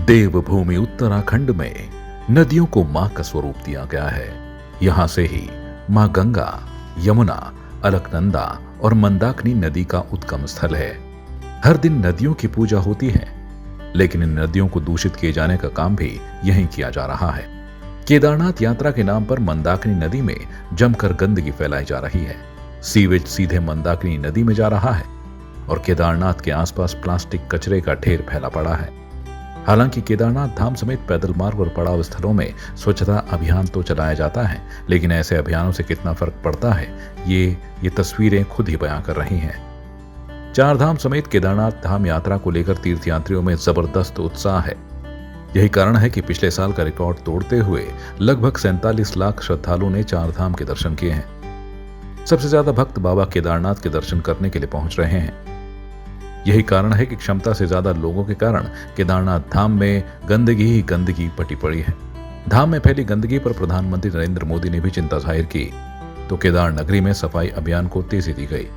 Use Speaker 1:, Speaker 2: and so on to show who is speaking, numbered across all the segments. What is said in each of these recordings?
Speaker 1: देवभूमि उत्तराखंड में नदियों को मां का स्वरूप दिया गया है। यहां से ही मां गंगा, यमुना, अलकनंदा और मंदाकिनी नदी का उद्गम स्थल है। हर दिन नदियों की पूजा होती है, लेकिन इन नदियों को दूषित किए जाने का काम भी यहीं किया जा रहा है। केदारनाथ यात्रा के नाम पर मंदाकिनी नदी में जमकर गंदगी फैलाई जा रही है। सीवेज सीधे मंदाकिनी नदी में जा रहा है और केदारनाथ के आसपास प्लास्टिक कचरे का ढेर फैला पड़ा है। हालांकि केदारनाथ धाम समेत पैदल मार्ग और पड़ाव स्थलों में स्वच्छता अभियान तो चलाया जाता है, लेकिन ऐसे अभियानों से कितना फर्क पड़ता है ये तस्वीरें खुद ही बयां कर रही हैं। चार धाम समेत केदारनाथ धाम यात्रा को लेकर तीर्थयात्रियों में जबरदस्त उत्साह है। यही कारण है कि पिछले साल का रिकॉर्ड तोड़ते हुए लगभग 47 लाख श्रद्धालुओं ने चार धाम के दर्शन किए हैं। सबसे ज्यादा भक्त बाबा केदारनाथ के दर्शन करने के लिए पहुंच रहे हैं। यही कारण है कि क्षमता से ज्यादा लोगों के कारण केदारनाथ धाम में गंदगी ही गंदगी पटी पड़ी है। धाम में फैली गंदगी पर प्रधानमंत्री नरेंद्र मोदी ने भी चिंता जाहिर की, तो केदार नगरी में सफाई अभियान को तेजी दी गई।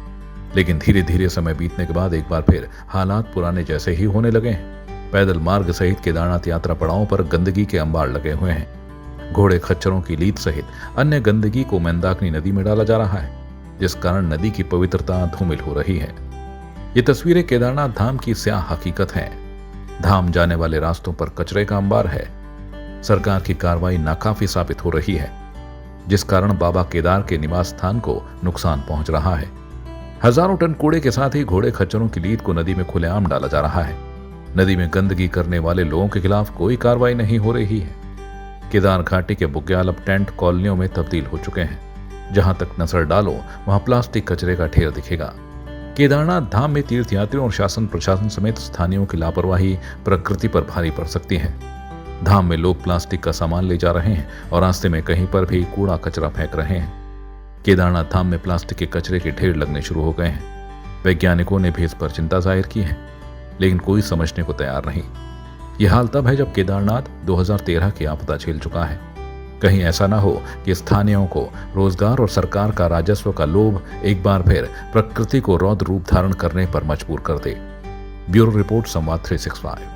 Speaker 1: लेकिन धीरे धीरे समय बीतने के बाद एक बार फिर हालात पुराने जैसे ही होने लगे हैं। पैदल मार्ग सहित केदारनाथ यात्रा पड़ावों पर गंदगी के अंबार लगे हुए हैं। घोड़े खच्चरों की लीद सहित अन्य गंदगी को मंदाकिनी नदी में डाला जा रहा है, जिस कारण नदी की पवित्रता धूमिल हो रही है। ये तस्वीरें केदारनाथ धाम की स्याह हकीकत है। धाम जाने वाले रास्तों पर कचरे का अंबार है। सरकार की कार्रवाई नाकाफी साबित हो रही है, जिस कारण बाबा केदार के निवास स्थान को नुकसान पहुंच रहा है। हजारों टन कूड़े के साथ ही घोड़े खच्चरों की लीद को नदी में खुलेआम डाला जा रहा है। नदी में गंदगी करने वाले लोगों के खिलाफ कोई कार्रवाई नहीं हो रही है। केदार घाटी के बुग्याल अब टेंट कॉलोनियों में तब्दील हो चुके हैं। जहां तक नजर डालो वहां प्लास्टिक कचरे का ढेर दिखेगा। केदारनाथ धाम में तीर्थयात्रियों और शासन प्रशासन समेत स्थानीयों की लापरवाही प्रकृति पर भारी पड़ सकती है। धाम में लोग प्लास्टिक का सामान ले जा रहे हैं और रास्ते में कहीं पर भी कूड़ा कचरा फेंक रहे हैं। केदारनाथ धाम में प्लास्टिक के कचरे के ढेर लगने शुरू हो गए हैं। वैज्ञानिकों ने भी इस पर चिंता जाहिर की है, लेकिन कोई समझने को तैयार नहीं। यह हाल तब है जब केदारनाथ 2013 की आपदा झेल चुका है। कहीं ऐसा ना हो कि स्थानीयों को रोजगार और सरकार का राजस्व का लोभ एक बार फिर प्रकृति को रौद्र रूप धारण करने पर मजबूर कर दे। ब्यूरो रिपोर्ट, संवाद 365।